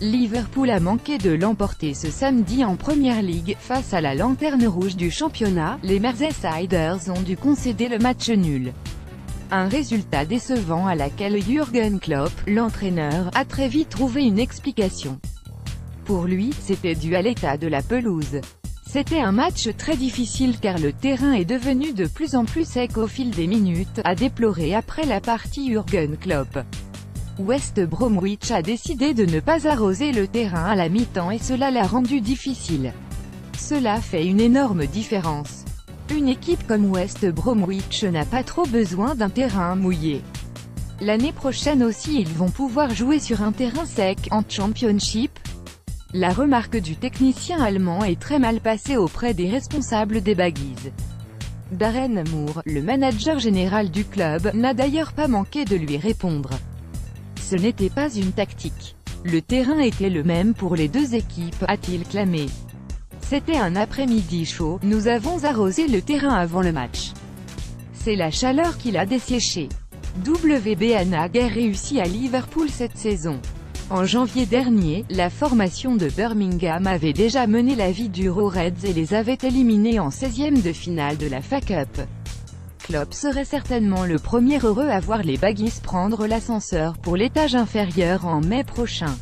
Liverpool a manqué de l'emporter ce samedi en Premier League, face à la lanterne rouge du championnat. Les Merseysiders ont dû concéder le match nul. Un résultat décevant à laquelle Jürgen Klopp, l'entraîneur, a très vite trouvé une explication. Pour lui, c'était dû à l'état de la pelouse. C'était un match très difficile car le terrain est devenu de plus en plus sec au fil des minutes, a déploré après la partie Jürgen Klopp. West Bromwich a décidé de ne pas arroser le terrain à la mi-temps et cela l'a rendu difficile. Cela fait une énorme différence. Une équipe comme West Bromwich n'a pas trop besoin d'un terrain mouillé. L'année prochaine aussi ils vont pouvoir jouer sur un terrain sec, en Championship. La remarque du technicien allemand est très mal passée auprès des responsables des Baggies. Darren Moore, le manager général du club, n'a d'ailleurs pas manqué de lui répondre. Ce n'était pas une tactique. Le terrain était le même pour les deux équipes, a-t-il clamé. C'était un après-midi chaud, nous avons arrosé le terrain avant le match. C'est la chaleur qui l'a desséché. WB n'a guère réussi à Liverpool cette saison. En janvier dernier, la formation de Birmingham avait déjà mené la vie dure aux Reds et les avait éliminés en 16e de finale de la FA Cup. Klopp serait certainement le premier heureux à voir les Baggies prendre l'ascenseur pour l'étage inférieur en mai prochain.